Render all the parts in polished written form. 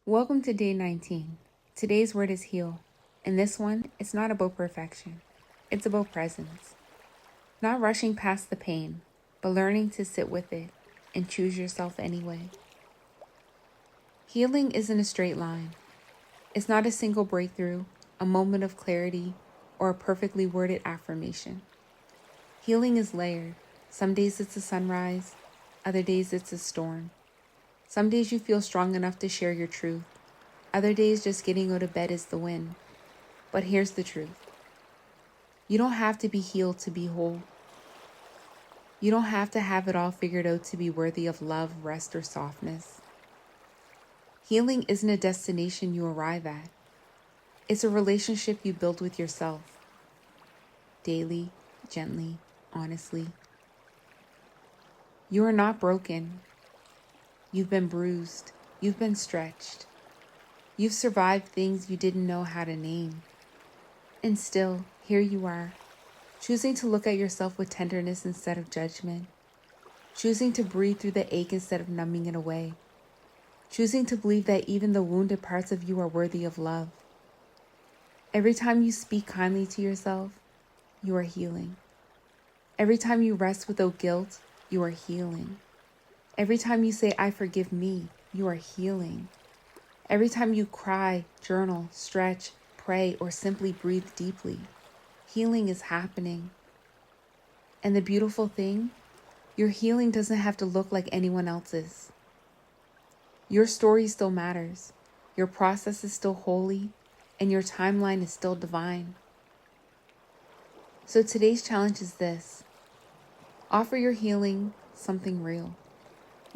Welcome to day 19. Today's word is heal. And this one, it's not about perfection. It's about presence. Not rushing past the pain, but learning to sit with it and choose yourself anyway. Healing isn't a straight line. It's not a single breakthrough, a moment of clarity, or a perfectly worded affirmation. Healing is layered. Some days it's a sunrise, other days it's a storm. Some days you feel strong enough to share your truth. Other days just getting out of bed is the win. But here's the truth. You don't have to be healed to be whole. You don't have to have it all figured out to be worthy of love, rest, or softness. Healing isn't a destination you arrive at. It's a relationship you build with yourself. Daily, gently, honestly. You are not broken. You've been bruised. You've been stretched. You've survived things you didn't know how to name. And still, here you are, choosing to look at yourself with tenderness instead of judgment. Choosing to breathe through the ache instead of numbing it away. Choosing to believe that even the wounded parts of you are worthy of love. Every time you speak kindly to yourself, you are healing. Every time you rest without guilt, you are healing. Every time you say, I forgive me, you are healing. Every time you cry, journal, stretch, pray, or simply breathe deeply, healing is happening. And the beautiful thing, your healing doesn't have to look like anyone else's. Your story still matters. Your process is still holy, and your timeline is still divine. So today's challenge is this. Offer your healing something real.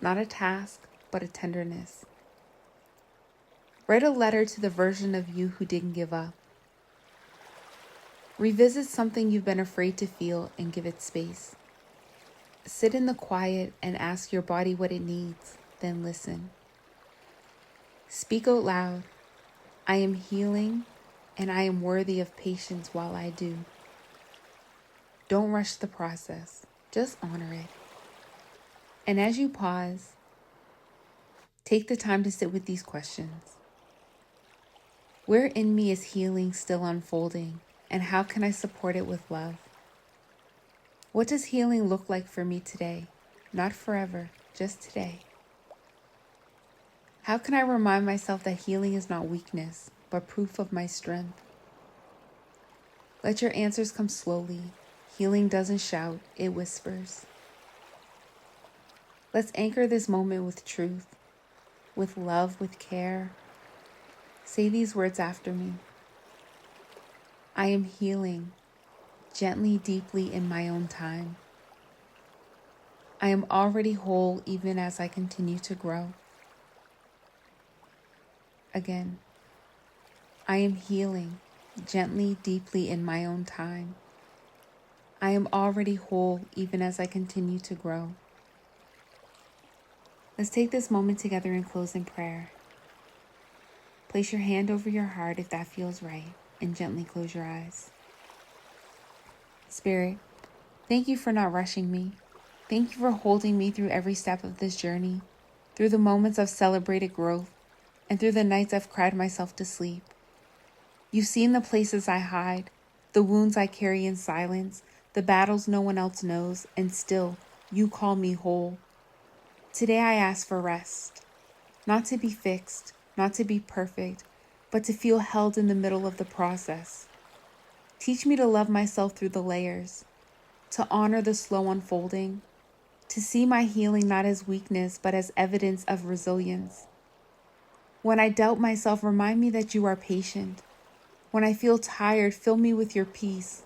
Not a task, but a tenderness. Write a letter to the version of you who didn't give up. Revisit something you've been afraid to feel and give it space. Sit in the quiet and ask your body what it needs, then listen. Speak out loud. I am healing, and I am worthy of patience while I do. Don't rush the process. Just honor it. And as you pause, take the time to sit with these questions. Where in me is healing still unfolding, and how can I support it with love? What does healing look like for me today? Not forever, just today. How can I remind myself that healing is not weakness, but proof of my strength? Let your answers come slowly. Healing doesn't shout, it whispers. Let's anchor this moment with truth, with love, with care. Say these words after me. I am healing, gently, deeply in my own time. I am already whole even as I continue to grow. Again, I am healing, gently, deeply in my own time. I am already whole even as I continue to grow. Let's take this moment together and close in prayer. Place your hand over your heart if that feels right, and gently close your eyes. Spirit, thank you for not rushing me. Thank you for holding me through every step of this journey, through the moments of celebrated growth, and through the nights I've cried myself to sleep. You've seen the places I hide, the wounds I carry in silence, the battles no one else knows, and still, you call me whole. Today I ask for rest, not to be fixed, not to be perfect, but to feel held in the middle of the process. Teach me to love myself through the layers, to honor the slow unfolding, to see my healing not as weakness, but as evidence of resilience. When I doubt myself, remind me that you are patient. When I feel tired, fill me with your peace.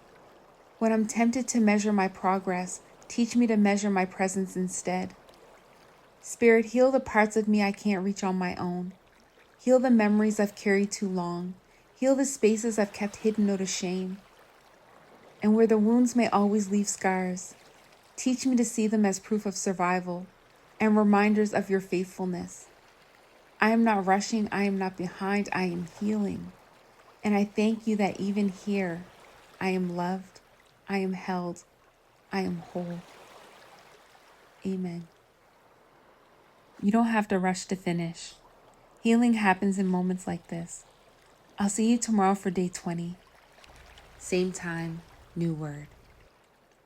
When I'm tempted to measure my progress, teach me to measure my presence instead. Spirit, heal the parts of me I can't reach on my own. Heal the memories I've carried too long. Heal the spaces I've kept hidden out of shame. And where the wounds may always leave scars, teach me to see them as proof of survival and reminders of your faithfulness. I am not rushing, I am not behind, I am healing. And I thank you that even here, I am loved, I am held, I am whole. Amen. You don't have to rush to finish. Healing happens in moments like this. I'll see you tomorrow for day 20. Same time, new word.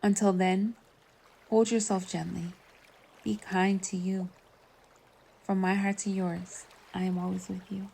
Until then, hold yourself gently. Be kind to you. From my heart to yours, I am always with you.